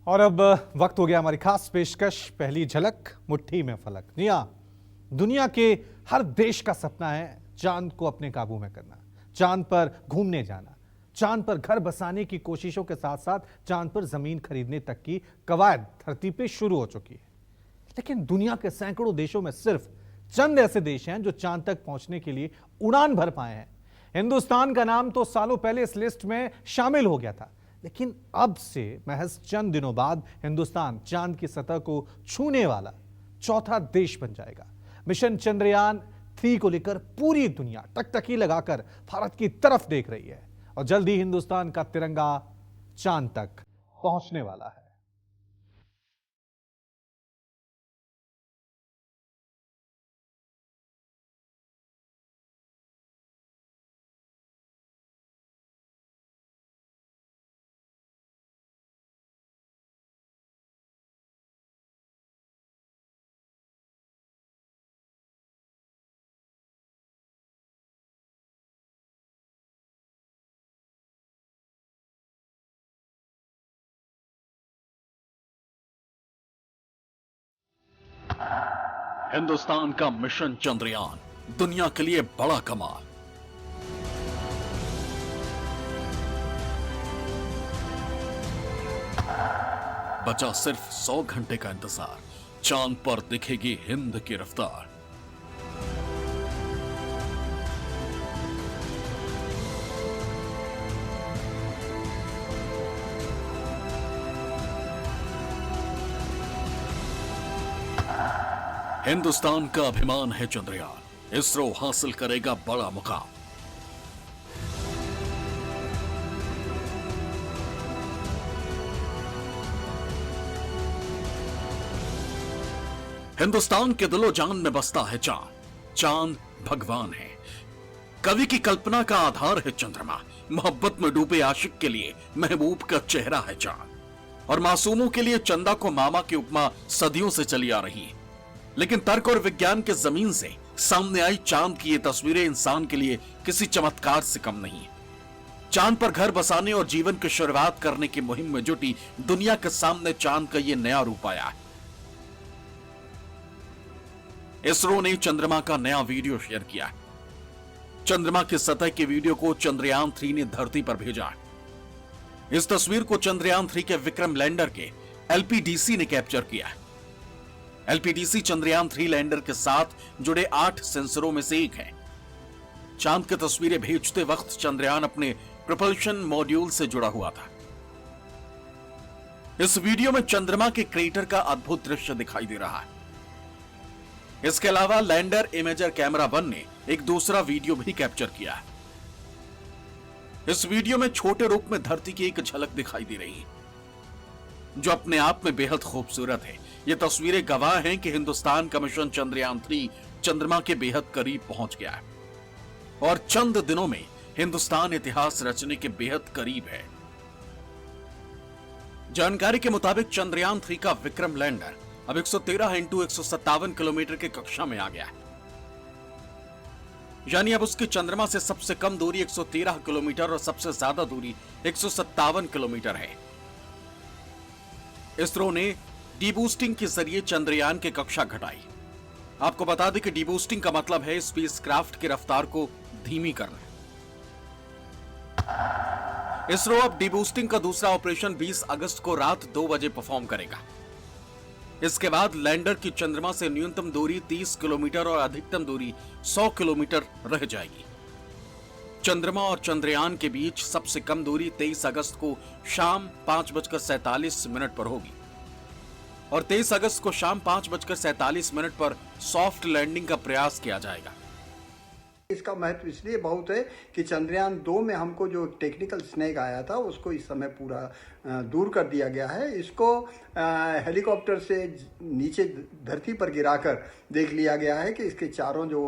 और अब वक्त हो गया हमारी खास पेशकश पहली झलक मुट्ठी में फलक। जी हाँ, दुनिया के हर देश का सपना है चांद को अपने काबू में करना, चांद पर घूमने जाना, चांद पर घर बसाने की कोशिशों के साथ साथ चांद पर जमीन खरीदने तक की कवायद धरती पे शुरू हो चुकी है। लेकिन दुनिया के सैकड़ों देशों में सिर्फ चंद ऐसे देश हैं जो चांद तक पहुंचने के लिए उड़ान भर पाए हैं। हिंदुस्तान का नाम तो सालों पहले इस लिस्ट में शामिल हो गया था, लेकिन अब से महज चंद दिनों बाद हिंदुस्तान चांद की सतह को छूने वाला चौथा देश बन जाएगा। मिशन चंद्रयान 3 को लेकर पूरी दुनिया टकटकी लगाकर भारत की तरफ देख रही है और जल्द ही हिंदुस्तान का तिरंगा चांद तक पहुंचने वाला है। हिंदुस्तान का मिशन चंद्रयान दुनिया के लिए बड़ा कमाल। बचा सिर्फ 100 घंटे का इंतजार, चांद पर दिखेगी हिंद की रफ्तार। हिंदुस्तान का अभिमान है चंद्रयान, इसरो हासिल करेगा बड़ा मुकाम। हिंदुस्तान के दिलो जान में बसता है चांद, चांद भगवान है। कवि की कल्पना का आधार है चंद्रमा, मोहब्बत में डूबे आशिक के लिए महबूब का चेहरा है चांद, और मासूमों के लिए चंदा को मामा की उपमा सदियों से चली आ रही है। लेकिन तर्क और विज्ञान के जमीन से सामने आई चांद की ये तस्वीरें इंसान के लिए किसी चमत्कार से कम नहीं है। चांद पर घर बसाने और जीवन की शुरुआत करने की मुहिम में जुटी दुनिया के सामने चांद का ये नया रूप आया है। इसरो ने चंद्रमा का नया वीडियो शेयर किया है। चंद्रमा की सतह के वीडियो को चंद्रयान 3 ने धरती पर भेजा है। इस तस्वीर को चंद्रयान 3 के विक्रम लैंडर के एलपीडीसी ने कैप्चर किया है। एलपीडीसी चंद्रयान 3 लैंडर के साथ जुड़े 8 सेंसरों में से एक है। चांद की तस्वीरें भेजते वक्त चंद्रयान अपने प्रोपल्शन मॉड्यूल से जुड़ा हुआ था। इस वीडियो में चंद्रमा के क्रेटर का अद्भुत दृश्य दिखाई दे रहा है। इसके अलावा लैंडर इमेजर कैमरा 1 ने एक दूसरा वीडियो भी कैप्चर किया है। इस वीडियो में छोटे रूप में धरती की एक झलक दिखाई दे रही है, जो अपने आप में बेहद खूबसूरत है। ये तस्वीरें गवाह हैं कि हिंदुस्तान का मिशन चंद्रयान 3 चंद्रमा के बेहद करीब पहुंच गया है और चंद दिनों में हिंदुस्तान इतिहास रचने के बेहद करीब है। जानकारी के मुताबिक चंद्रयान 3 का विक्रम लैंडर अब 113 × 157 किलोमीटर की कक्षा में आ गया है, यानी अब उसकी चंद्रमा से सबसे कम दूरी 113 किलोमीटर और सबसे ज्यादा दूरी 157 किलोमीटर है। इसरो ने डीबूस्टिंग के जरिए चंद्रयान की कक्षा घटाई। आपको बता दें कि डीबूस्टिंग का मतलब है स्पेसक्राफ्ट की रफ्तार को धीमी करना। इसरो अब डीबूस्टिंग का दूसरा ऑपरेशन 20 अगस्त को रात 2 बजे परफॉर्म करेगा। इसके बाद लैंडर की चंद्रमा से न्यूनतम दूरी 30 किलोमीटर और अधिकतम दूरी 100 किलोमीटर रह जाएगी। चंद्रमा और चंद्रयान के बीच सबसे कम दूरी 23 अगस्त को शाम 5:47 पर होगी और 23 अगस्त को शाम 5:47 पर सॉफ्ट लैंडिंग का प्रयास किया जाएगा। इसका महत्व इसलिए बहुत है कि चंद्रयान 2 में हमको जो टेक्निकल स्नैग आया था उसको इस समय पूरा दूर कर दिया गया है। इसको हेलीकॉप्टर से नीचे धरती पर गिराकर देख लिया गया है कि इसके चारों जो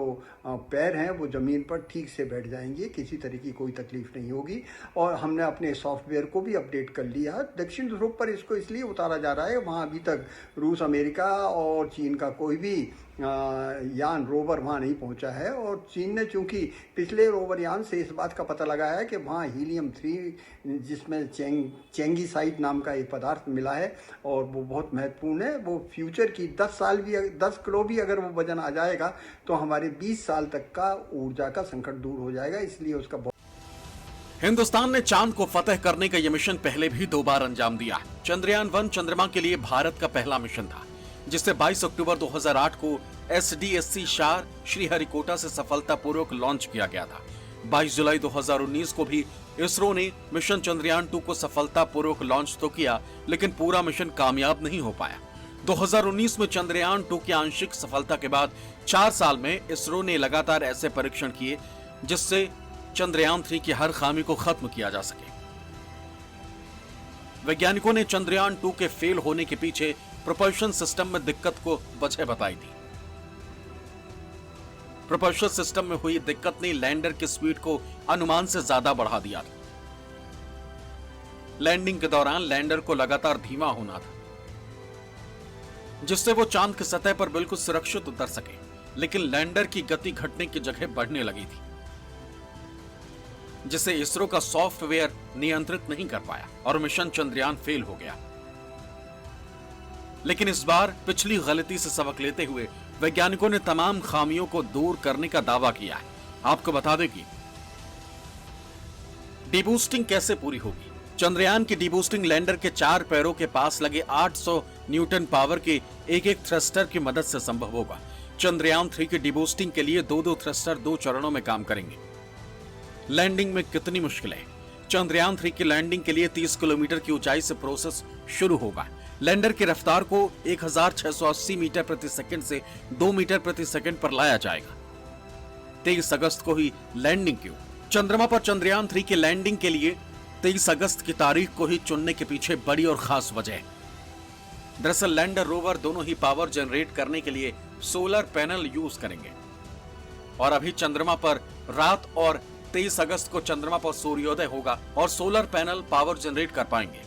पैर हैं वो ज़मीन पर ठीक से बैठ जाएंगे, किसी तरह की कोई तकलीफ नहीं होगी। और हमने अपने सॉफ्टवेयर को भी अपडेट कर लिया। दक्षिण ध्रुव पर इसको इसलिए उतारा जा रहा है, वहाँ अभी तक रूस, अमेरिका और चीन का कोई भी यान रोवर वहाँ नहीं पहुँचा है। और चीन ने चूंकि पिछले रोवर यान से इस बात का पता लगाया है कि वहाँ हीलियम-3 जिसमें चेंगीसाइट नाम का एक पदार्थ मिला है और वो बहुत महत्वपूर्ण है। वो फ्यूचर की 10 किलो भी अगर वो वजन आ जाएगा तो हमारे 20 साल तक का ऊर्जा का संकट दूर हो जाएगा, इसलिए उसका हिंदुस्तान ने चांद को फतेह करने का यह मिशन पहले भी 2 बार अंजाम दिया। चंद्रयान-1 चंद्रमा के लिए भारत का पहला मिशन था, जिसे 22 अक्टूबर 2008 को SDSC शार श्रीहरिकोटा से सफलतापूर्वक लॉन्च किया गया था। 22 जुलाई 2019 को भी इसरो ने मिशन चंद्रयान-2 को सफलतापूर्वक लॉन्च तो किया, लेकिन पूरा मिशन कामयाब नहीं हो पाया। 2019 में चंद्रयान-2 की आंशिक सफलता के बाद 4 साल में इसरो ने लगातार ऐसे परीक्षण किए जिससे चंद्रयान-3 की हर खामी को खत्म किया जा सके। वैज्ञानिकों ने चंद्रयान-2 के फेल होने के पीछे प्रोपल्शन सिस्टम में दिक्कत को वजह बताई थी। प्रोपल्शन सिस्टम में हुई दिक्कत ने लैंडर की स्पीड को अनुमान से ज्यादा बढ़ा दिया था। लैंडिंग के दौरान लैंडर को लगातार धीमा होना था, जिससे वो चांद की सतह पर बिल्कुल सुरक्षित उतर सके, लेकिन लैंडर की गति घटने की जगह बढ़ने लगी थी, जिसे इसरो का सॉफ्टवेयर नियंत्रित नहीं कर पाया और मिशन चंद्रयान फेल हो गया। लेकिन इस बार पिछली गलती से सबक लेते हुए वैज्ञानिकों ने तमाम खामियों को दूर करने का दावा किया है। आपको बता दें कि डीबूस्टिंग कैसे पूरी होगी। चंद्रयान की डीबूस्टिंग लैंडर के 4 पैरों के पास लगे 800 न्यूटन पावर के एक थ्रस्टर की मदद से संभव होगा। चंद्रयान-3 की डीबूस्टिंग के लिए 2 थ्रस्टर 2 चरणों में काम करेंगे। लैंडिंग में कितनी मुश्किलें। चंद्रयान-3 की लैंडिंग के लिए 30 किलोमीटर की ऊंचाई से प्रोसेस शुरू होगा। लैंडर की रफ्तार को 1680 मीटर प्रति सेकंड से 2 मीटर प्रति सेकंड पर लाया जाएगा। 23 अगस्त को ही लैंडिंग क्यों? चंद्रमा पर चंद्रयान-3 की लैंडिंग के लिए 23 अगस्त की तारीख को ही चुनने के पीछे बड़ी और खास वजह है। दरअसल लैंडर रोवर दोनों ही पावर जनरेट करने के लिए सोलर पैनल यूज करेंगे और अभी चंद्रमा पर रात और 23 अगस्त को चंद्रमा पर सूर्योदय होगा और सोलर पैनल पावर जनरेट कर पाएंगे।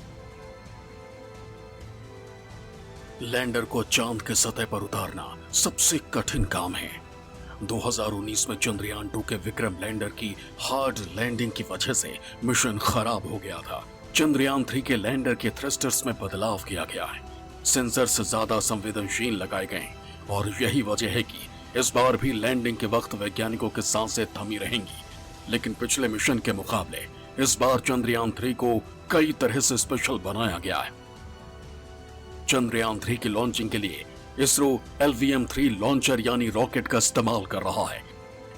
लैंडर को चांद के सतह पर उतारना सबसे कठिन काम है। 2019 में चंद्रयान-2 के विक्रम लैंडर की हार्ड लैंडिंग की वजह से मिशन खराब हो गया था। चंद्रयान-3 के लैंडर के थ्रस्टर्स में बदलाव किया गया है, सेंसर से ज्यादा संवेदनशील लगाए गए और यही वजह है कि इस बार भी लैंडिंग के वक्त वैज्ञानिकों की सांसें थमी रहेंगी। लेकिन पिछले मिशन के मुकाबले इस बार चंद्रयान-3 को कई तरह से स्पेशल बनाया गया है। चंद्रयान-3 की लॉन्चिंग के लिए इसरो LVM-3 लॉन्चर यानी रॉकेट का इस्तेमाल कर रहा है।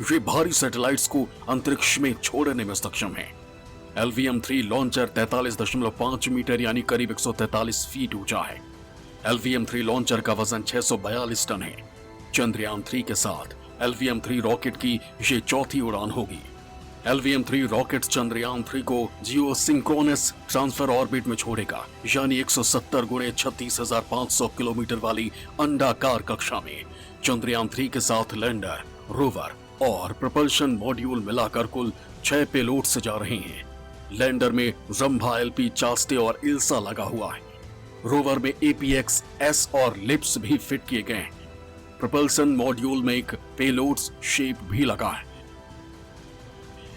ये भारी सैटेलाइट्स को अंतरिक्ष में छोड़ने में सक्षम है। LVM-3 लॉन्चर 43.5 मीटर यानी करीब 143 फीट ऊंचा है। LVM-3 लॉन्चर का वजन 642 टन है। चंद्रयान-3 के साथ LVM-3 रॉकेट की ये चौथी उड़ान होगी। LVM-3 रॉकेट चंद्रयान-3 को जियो सिंक्रोनस ट्रांसफर ऑर्बिट में छोड़ेगा, यानी 170 × 36,500 किलोमीटर वाली अंडाकार कक्षा में। चंद्रयान-3 के साथ लैंडर, रोवर और प्रोपल्शन मॉड्यूल मिलाकर कुल 6 पेलोड्स जा रहे हैं। लैंडर में रंभा, LP, चास्टे और इल्सा लगा हुआ है। रोवर में APX, S और लिप्स भी फिट किए गए हैं। प्रोपल्शन मॉड्यूल में एक पेलोड्स शेप भी लगा है।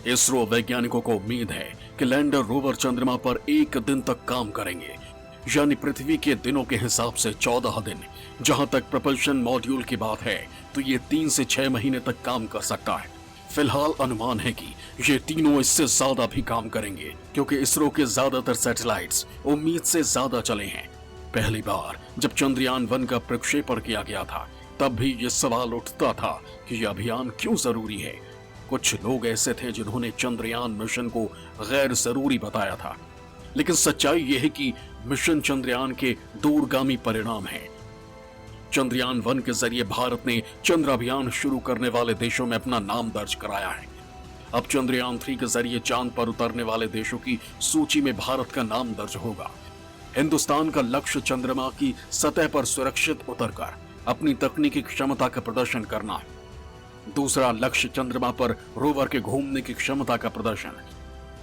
इसरो वैज्ञानिकों को उम्मीद है कि लैंडर रोवर चंद्रमा पर 1 दिन तक काम करेंगे, यानी पृथ्वी के दिनों के हिसाब से 14 दिन। जहां तक प्रोपल्शन मॉड्यूल की बात है तो ये 3 से 6 महीने तक काम कर सकता है। फिलहाल अनुमान है कि ये तीनों इससे ज्यादा भी काम करेंगे, क्योंकि इसरो के ज्यादातर सैटेलाइट्स उम्मीद से ज्यादा चले हैं। पहली बार जब चंद्रयान-1 का प्रक्षेपण किया गया था तब भी ये सवाल उठता था कि यह अभियान क्यों जरूरी है। कुछ लोग ऐसे थे जिन्होंने चंद्रयान मिशन को गैर जरूरी बताया था, लेकिन सच्चाई यह है कि मिशन चंद्रयान के दूरगामी परिणाम हैं। चंद्रयान-1 के जरिए भारत ने चंद्र अभियान शुरू करने वाले देशों में अपना नाम दर्ज कराया है। अब चंद्रयान-3 के जरिए चांद पर उतरने वाले देशों की सूची में भारत का नाम दर्ज होगा। हिंदुस्तान का लक्ष्य चंद्रमा की सतह पर सुरक्षित उतरकर अपनी तकनीकी क्षमता का प्रदर्शन करना है। दूसरा लक्ष्य चंद्रमा पर रोवर के घूमने की क्षमता का प्रदर्शन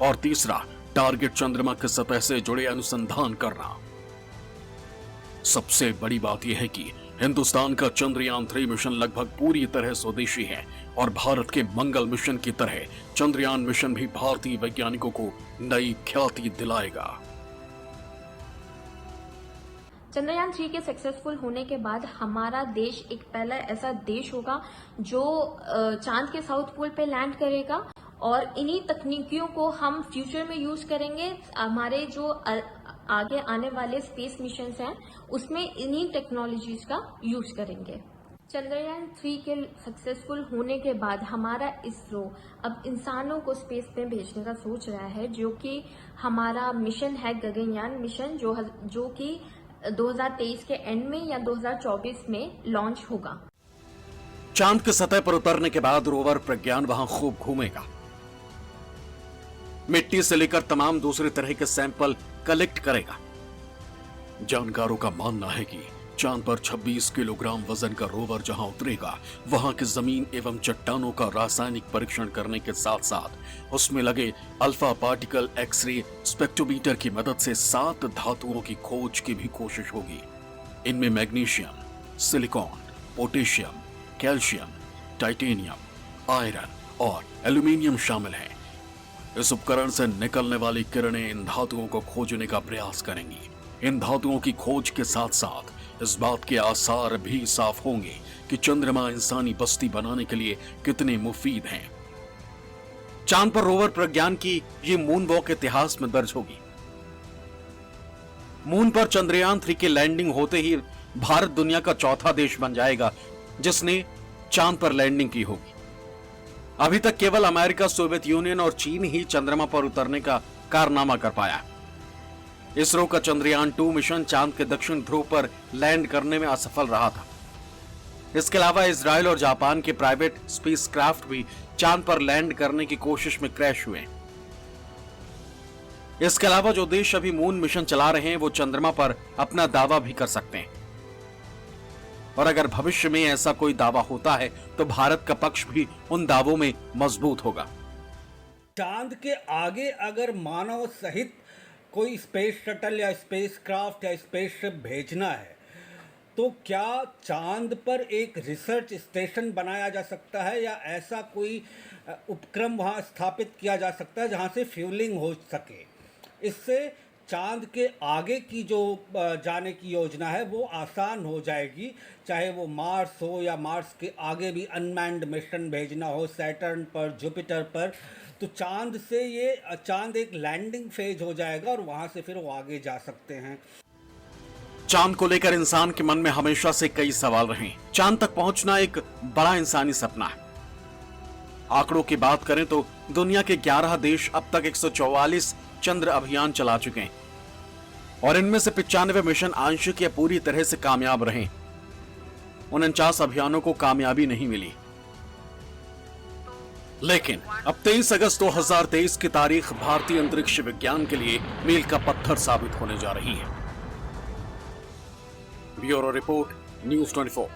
और तीसरा टारगेट चंद्रमा की सतह से जुड़े अनुसंधान करना। सबसे बड़ी बात यह है कि हिंदुस्तान का चंद्रयान 3 मिशन लगभग पूरी तरह स्वदेशी है और भारत के मंगल मिशन की तरह चंद्रयान मिशन भी भारतीय वैज्ञानिकों को नई ख्याति दिलाएगा। चंद्रयान 3 के सक्सेसफुल होने के बाद हमारा देश एक पहला ऐसा देश होगा जो चांद के साउथ पोल पे लैंड करेगा और इन्हीं तकनीकियों को हम फ्यूचर में यूज करेंगे। हमारे जो आगे आने वाले स्पेस मिशंस हैं उसमें इन्हीं टेक्नोलॉजीज का यूज करेंगे। चंद्रयान 3 के सक्सेसफुल होने के बाद हमारा इसरो अब इंसानों को स्पेस में भेजने का सोच रहा है, जो कि हमारा मिशन है गगनयान मिशन, जो कि 2023 के एंड में या 2024 में लॉन्च होगा। चांद की सतह पर उतरने के बाद रोवर प्रज्ञान वहां खूब घूमेगा, मिट्टी से लेकर तमाम दूसरे तरह के सैंपल कलेक्ट करेगा। जानकारों का मानना है कि चांद पर 26 किलोग्राम वजन का रोवर जहां उतरेगा, वहां की जमीन एवं चट्टानों का रासायनिक परीक्षण करने के साथ साथ उसमें लगे अल्फा पार्टिकल एक्सरे स्पेक्ट्रोमीटर की मदद से 7 धातुओं की खोज की भी कोशिश होगी। इनमें magnesium, silicon, potassium, calcium, titanium, iron और एल्यूमिनियम शामिल हैं। इस उपकरण से निकलने वाली किरणें इन धातुओं को खोजने का प्रयास करेंगी। इन धातुओं की खोज के साथ साथ इस बात के आसार भी साफ होंगे कि चंद्रमा इंसानी बस्ती बनाने के लिए कितने मुफीद हैं। चांद पर रोवर प्रज्ञान की ये मून वॉक इतिहास में दर्ज होगी। मून पर चंद्रयान 3 की लैंडिंग होते ही भारत दुनिया का चौथा देश बन जाएगा जिसने चांद पर लैंडिंग की होगी। अभी तक केवल अमेरिका, सोवियत यूनियन और चीन ही चंद्रमा पर उतरने का कारनामा कर पाया। इसरो का चंद्रयान 2 मिशन चांद के दक्षिण ध्रुव पर लैंड करने में असफल रहा था। इसके अलावा इजराइल और जापान के प्राइवेट स्पेसक्राफ्ट भी चांद पर लैंड करने की कोशिश में क्रैश हुए। इसके अलावा जो देश अभी मून मिशन चला रहे हैं वो चंद्रमा पर अपना दावा भी कर सकते हैं और अगर भविष्य में ऐसा कोई दावा होता है तो भारत का पक्ष भी उन दावों में मजबूत होगा। चांद के आगे अगर मानव सहित कोई स्पेस शटल या स्पेस क्राफ्ट या स्पेसशिप भेजना है तो क्या चांद पर एक रिसर्च स्टेशन बनाया जा सकता है या ऐसा कोई उपक्रम वहां स्थापित किया जा सकता है जहां से फ्यूलिंग हो सके। इससे चांद के आगे की जो जाने की योजना है वो आसान हो जाएगी, चाहे वो मार्स हो या मार्स के आगे भी अनमैन्ड मिशन भेजना हो, सैटर्न पर, जुपिटर पर, तो चांद से ये चांद एक लैंडिंग फेज हो जाएगा और वहां से फिर वो आगे जा सकते हैं। चांद को लेकर इंसान के मन में हमेशा से कई सवाल रहे। चांद तक पहुंचना एक बड़ा इंसानी सपना है। आंकड़ों की बात करें तो दुनिया के 11 देश अब तक 144 चंद्र अभियान चला चुके हैं और इनमें से 95 मिशन आंशिक या पूरी तरह से कामयाब रहे। 49 अभियानों को कामयाबी नहीं मिली, लेकिन अब 23 अगस्त 2023 की तारीख भारतीय अंतरिक्ष विज्ञान के लिए मील का पत्थर साबित होने जा रही है। Bureau report, news 24।